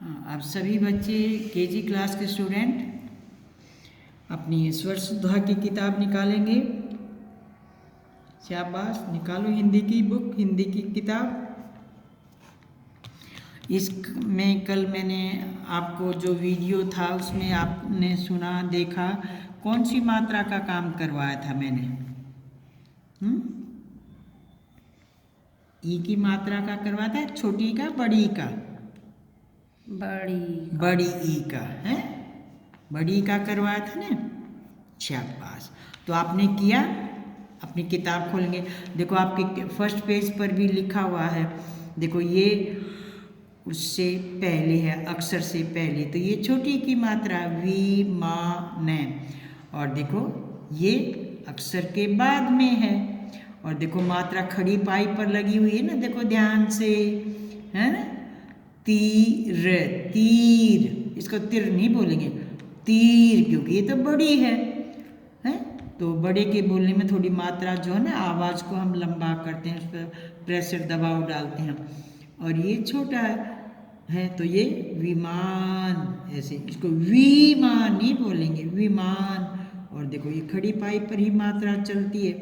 हाँ, आप सभी बच्चे केजी क्लास के स्टूडेंट अपनी स्वर सुधा की किताब निकालेंगे। शाबाश, निकालो हिंदी की बुक, हिंदी की किताब। इसमें कल मैंने आपको जो वीडियो था उसमें आपने सुना देखा कौन सी मात्रा का काम करवाया था मैंने। ई की मात्रा का करवाया था, छोटी का बड़ी का? बड़ी ई का है, बड़ी का करवाया था ना। शाबाश, तो आपने किया। अपनी किताब खोलेंगे, देखो आपके फर्स्ट पेज पर भी लिखा हुआ है। देखो ये उससे पहले है, अक्षर से पहले, तो ये छोटी की मात्रा वी मा न, और देखो ये अक्षर के बाद में है। और देखो मात्रा खड़ी पाई पर लगी हुई है ना, देखो ध्यान से, है ना। तीर, तीर, इसको तिर नहीं बोलेंगे, तीर, क्योंकि ये तो बड़ी है। तो बड़े के बोलने में थोड़ी मात्रा जो है ना, आवाज़ को हम लंबा करते हैं, उस पर प्रेशर दबाव डालते हैं। और ये छोटा है तो ये विमान, ऐसे इसको विमान नहीं बोलेंगे, विमान। और देखो ये खड़ी पाई पर ही मात्रा चलती है।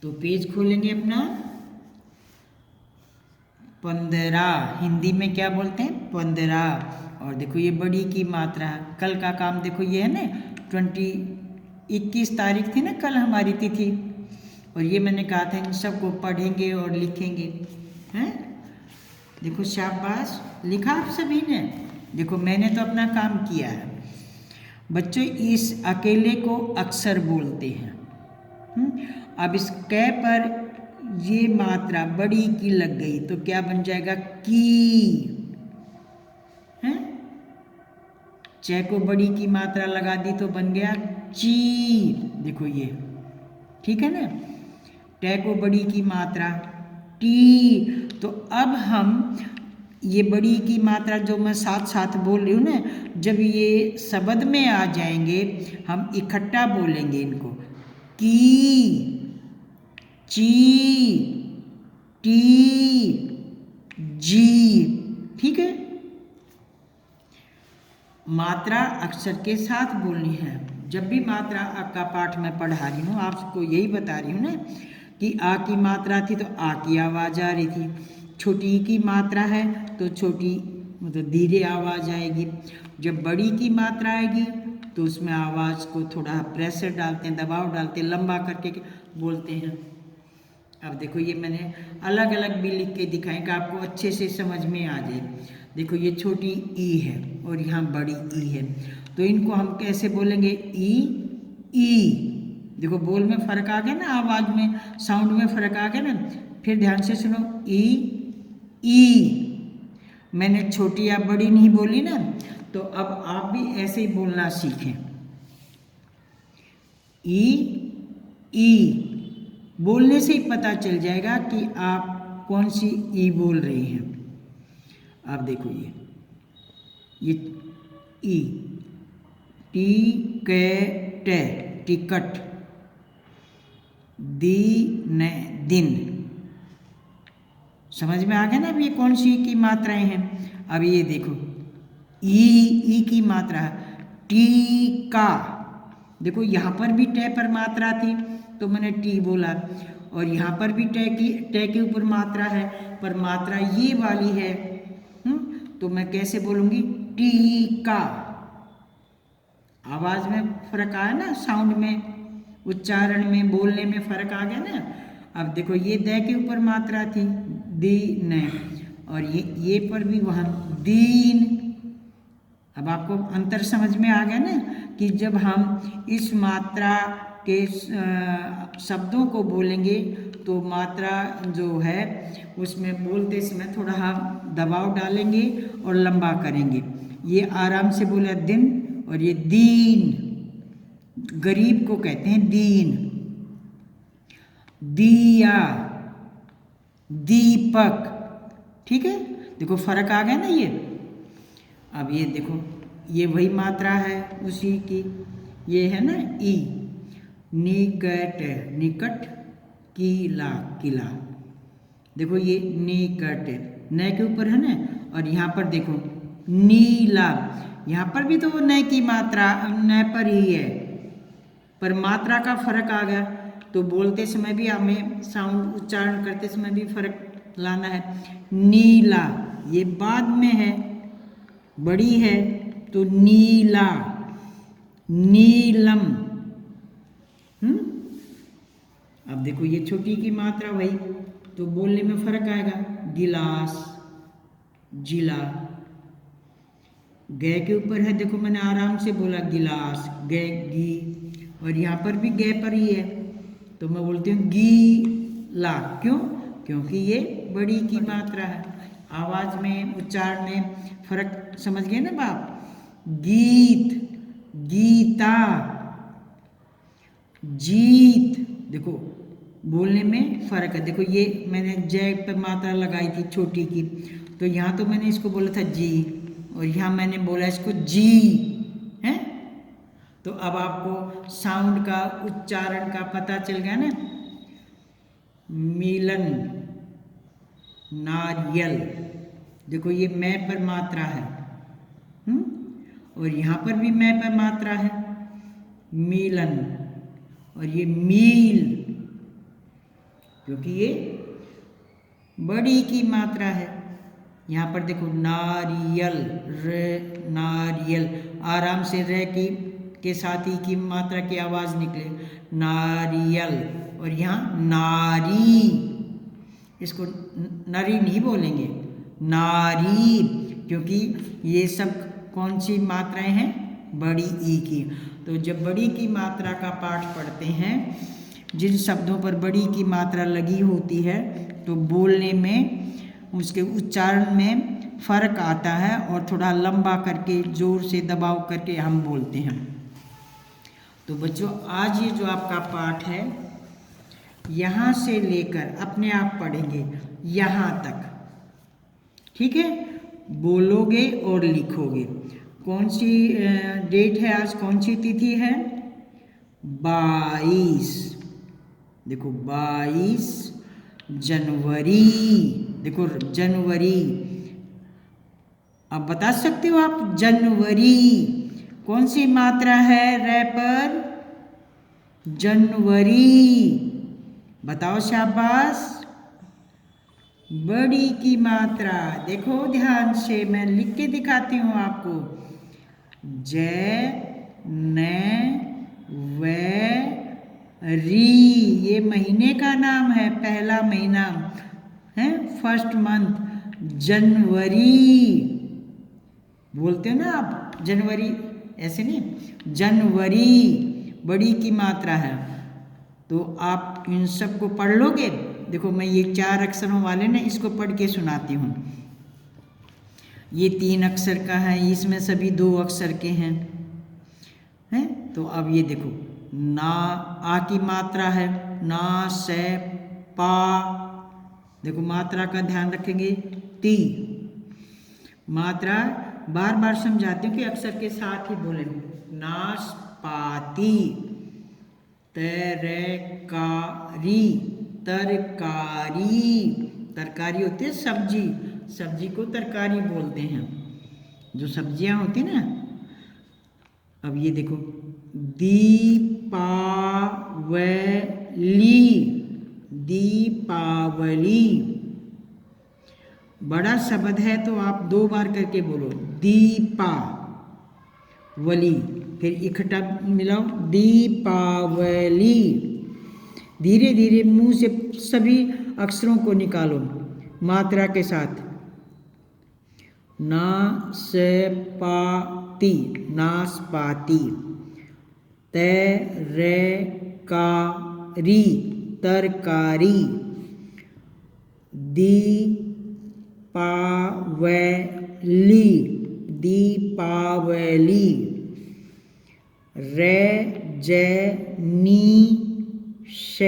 तो पेज खोलेंगे अपना 15, हिंदी में क्या बोलते हैं 15। और देखो ये बड़ी की मात्रा, कल का काम देखो ये है ना 21 तारीख थी ना कल हमारी तिथि, और ये मैंने कहा था इन सबको पढ़ेंगे और लिखेंगे, हैं। देखो शाबाश, लिखा आप सभी ने। देखो मैंने तो अपना काम किया है। बच्चों इस अकेले को अक्षर बोलते हैं। अब इस कै पर ये मात्रा बड़ी की लग गई तो क्या बन जाएगा, की, है। च को बड़ी की मात्रा लगा दी तो बन गया ची। देखो ये ठीक है ना। ट को बड़ी की मात्रा टी। तो अब हम ये बड़ी की मात्रा जो मैं साथ साथ बोल रही हूँ ना, जब ये शब्द में आ जाएंगे हम इकट्ठा बोलेंगे इनको, की, ची, टी, जी। ठीक है, मात्रा अक्षर के साथ बोलनी है। जब भी मात्रा का पाठ मैं पढ़ा रही हूँ, आपको यही बता रही हूँ ना कि आ की मात्रा थी तो आ की आवाज़ आ रही थी, छोटी की मात्रा है तो छोटी मतलब धीरे आवाज़ आएगी। जब बड़ी की मात्रा आएगी तो उसमें आवाज़ को थोड़ा प्रेशर डालते हैं, दबाव डालते हैं, लंबा करके बोलते हैं। अब देखो ये मैंने अलग अलग भी लिख के दिखाएं कि आपको अच्छे से समझ में आ जाए। देखो ये छोटी ई है और यहाँ बड़ी ई है, तो इनको हम कैसे बोलेंगे, ई। देखो बोल में फ़र्क आ गया ना, आवाज़ में, साउंड में फ़र्क आ गया ना। फिर ध्यान से सुनो, ई। मैंने छोटी या बड़ी नहीं बोली ना, तो अब आप भी ऐसे ही बोलना सीखें। ई बोलने से ही पता चल जाएगा कि आप कौन सी ई बोल रहे हैं। आप देखो ये ई, टी कै टे, टिकट, दी न दिन। समझ में आ गया ना अब ये कौन सी की मात्राएं हैं। अब ये देखो ई की मात्रा है, टीका। देखो यहाँ पर भी टे पर मात्रा थी तो मैंने टी बोला, और यहाँ पर भी टे के ऊपर मात्रा है पर मात्रा ये वाली है, तो मैं कैसे बोलूँगी, टीका। आवाज़ में फर्क आया ना, साउंड में, उच्चारण में, बोलने में फर्क आ गया ना। अब देखो ये द के ऊपर मात्रा थी, दी न, और ये पर भी वहाँ दीन। अब आपको अंतर समझ में आ गया ना कि जब हम इस मात्रा के शब्दों को बोलेंगे तो मात्रा जो है उसमें बोलते समय थोड़ा हम दबाव डालेंगे और लंबा करेंगे। ये आराम से बोला दिन, और ये दीन, गरीब को कहते हैं दीन। दिया, दीपक। ठीक है, देखो फर्क आ गया ना ये। अब ये देखो ये वही मात्रा है उसी की, ये है ना ई, निकट, निकट, किला, किला। देखो ये निकट, न के ऊपर है ना। और यहाँ पर देखो नीला, यहाँ पर भी तो न की मात्रा न पर ही है, पर मात्रा का फर्क आ गया। तो बोलते समय भी हमें साउंड उच्चारण करते समय भी फर्क लाना है। नीला ये बाद में है, बड़ी है, तो नीला, नीलम। अब देखो ये छोटी की मात्रा वही, तो बोलने में फर्क आएगा। गिलास, जिला, गे के ऊपर है, देखो मैंने आराम से बोला गिलास, गे गी, और यहाँ पर भी गे पर ही है, तो मैं बोलती हूँ गीला। क्यों? क्योंकि ये बड़ी की मात्रा है। आवाज में, उच्चारण में फर्क समझ गए ना बाप। गीत, गीता, जीत, देखो बोलने में फर्क है। देखो ये मैंने जय पर मात्रा लगाई थी छोटी की, तो यहाँ तो मैंने इसको बोला था जी, और यहाँ मैंने बोला इसको जी है। तो अब आपको साउंड का, उच्चारण का पता चल गया ना। मिलन, नारियल, देखो ये मैं पर मात्रा है, और यहाँ पर भी मैं पर मात्रा है, मिलन। और ये मील, क्योंकि ये बड़ी की मात्रा है। यहाँ पर देखो नारियल, रे, नारियल, आराम से रे की के साथ ही की मात्रा की आवाज निकले, नारियल। और यहाँ नारी, इसको नरी नहीं बोलेंगे, नारी, क्योंकि ये सब कौन सी मात्राएं हैं? बड़ी ई की। तो जब बड़ी की मात्रा का पाठ पढ़ते हैं, जिन शब्दों पर बड़ी की मात्रा लगी होती है, तो बोलने में, उसके उच्चारण में फर्क आता है, और थोड़ा लंबा करके, जोर से दबाव करके हम बोलते हैं। तो बच्चों आज ये जो आपका पाठ है, यहाँ से लेकर अपने आप पढ़ेंगे यहाँ तक, ठीक है? बोलोगे और लिखोगे। कौन सी डेट है आज, कौन सी तिथि है? 22, देखो 22 जनवरी, देखो जनवरी। अब बता सकते हो आप जनवरी कौन सी मात्रा है रे पर? जनवरी, बताओ शाबाश। बड़ी की मात्रा, देखो ध्यान से, मैं लिख के दिखाती हूँ आपको। जय, न, व, री, ये महीने का नाम है, पहला महीना है, फर्स्ट मंथ, जनवरी। बोलते हो ना आप जनवरी, ऐसे नहीं, जनवरी बड़ी की मात्रा है। तो आप इन सब को पढ़ लोगे। देखो मैं ये 4 अक्षरों वाले ना, इसको पढ़ के सुनाती हूँ। ये 3 अक्षर का है, इसमें सभी 2 अक्षर के हैं, तो अब ये देखो, ना, आ की मात्रा है, ना, से, पा, देखो मात्रा का ध्यान रखेंगे, ती। मात्रा बार बार समझाती हूँ कि अक्षर के साथ ही बोले। नाशपाती, तरकारी, तरकारी, तरकारी होती है सब्जी, सब्जी को तरकारी बोलते हैं, जो सब्जियां होती ना। अब ये देखो, दीपावली, दीपावली, बड़ा शब्द है तो आप 2 बार करके बोलो, दीपा वली, फिर इकट्ठा मिलाओ, दीपावली। धीरे धीरे मुंह से सभी अक्षरों को निकालो मात्रा के साथ। नाशपाती, नाशपाती, तरकारी, तरकारी, दीपावली, दीपावली, रजनीश,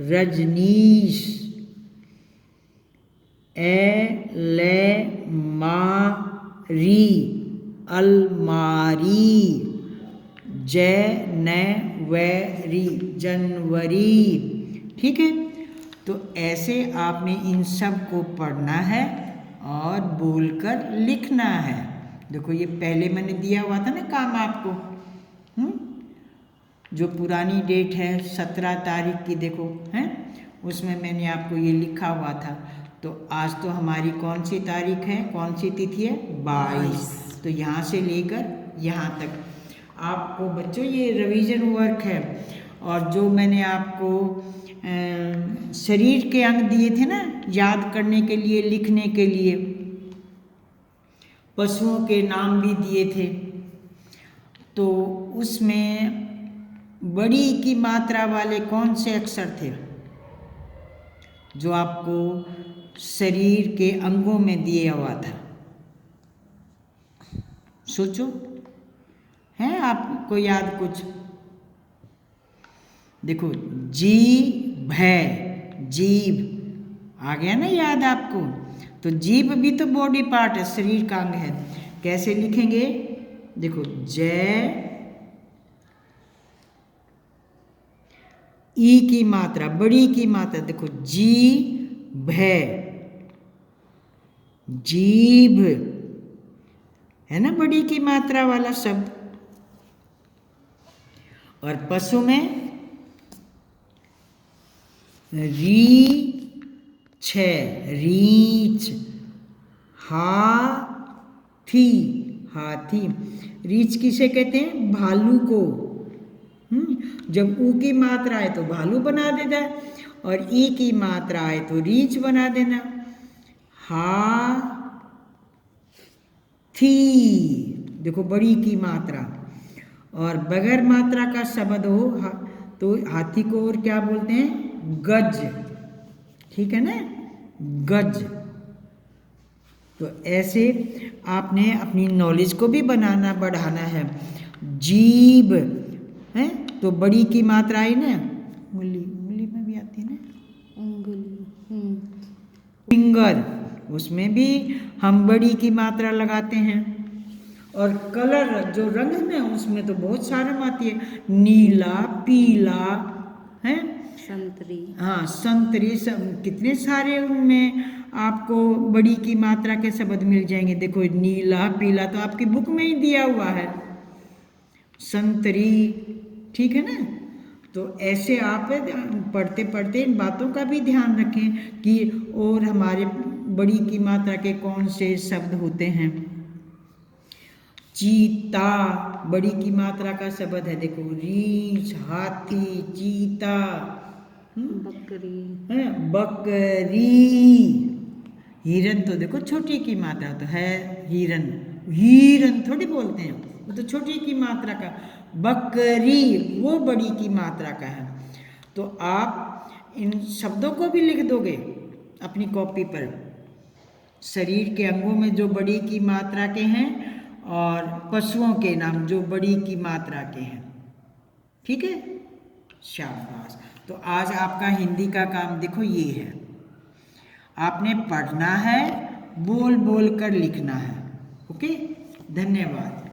रजनीश, अलमारी, अलमारी, जनवरी, जनवरी। ठीक है, तो ऐसे आपने इन सब को पढ़ना है। और बोलकर लिखना है। देखो ये पहले मैंने दिया हुआ था ना काम आपको, जो पुरानी डेट है 17 तारीख की, देखो है, उसमें मैंने आपको ये लिखा हुआ था। तो आज तो हमारी कौन सी तारीख है, कौन सी तिथि है, 22। तो यहाँ से लेकर यहाँ तक आपको बच्चों ये रिवीजन वर्क है। और जो मैंने आपको शरीर के अंग दिए थे ना याद करने के लिए, लिखने के लिए, पशुओं के नाम भी दिए थे, तो उसमें बड़ी की मात्रा वाले कौन से अक्षर थे जो आपको शरीर के अंगों में दिया हुआ था? सोचो, है आपको याद कुछ? देखो जीभ है, जीभ आ गया ना याद आपको? तो जीभ भी तो बॉडी पार्ट है, शरीर का अंग है। कैसे लिखेंगे? देखो जय, ई की मात्रा, बड़ी की मात्रा, देखो जीभ है, जीभ है ना बड़ी की मात्रा वाला शब्द। और पशु में रीछ है, रीछ, हाथी, हाथी, रीछ किसे कहते हैं? भालू को। जब ऊ की मात्रा आए तो भालू बना देना, और ई की मात्रा आए तो रीछ बना देना। हाथी, देखो बड़ी की मात्रा। और बगैर मात्रा का शब्द हो तो हाथी को और क्या बोलते हैं? गज, ठीक है ना, गज। तो ऐसे आपने अपनी नॉलेज को भी बढ़ाना है। जीभ है तो बड़ी की मात्रा आई ना, उंगली, उंगली में भी आती है ना, उंगली, फिंगर, उसमें भी हम बड़ी की मात्रा लगाते हैं। और कलर, जो रंग है ना, उसमें तो बहुत सारे आती है, नीला, पीला, है संतरी, हाँ संतरी, कितने सारे उनमें आपको बड़ी की मात्रा के शब्द मिल जाएंगे। देखो नीला, पीला तो आपकी बुक में ही दिया हुआ है, संतरी, ठीक है ना। तो ऐसे आप पढ़ते पढ़ते इन बातों का भी ध्यान रखें कि और हमारे बड़ी की मात्रा के कौन से शब्द होते हैं। चीता बड़ी की मात्रा का शब्द है, देखो रीछ, हाथी, चीता, बकरी है, बकरी। हिरन तो देखो छोटी की मात्रा तो है, हिरन, हिरन थोड़ी बोलते हैं, वो तो छोटी की मात्रा का। बकरी वो बड़ी की मात्रा का है। तो आप इन शब्दों को भी लिख दोगे अपनी कॉपी पर, शरीर के अंगों में जो बड़ी की मात्रा के हैं, और पशुओं के नाम जो बड़ी की मात्रा के हैं, ठीक है, शाबाश। तो आज आपका हिंदी का काम देखो ये है, आपने पढ़ना है, बोल बोल कर लिखना है। ओके, धन्यवाद।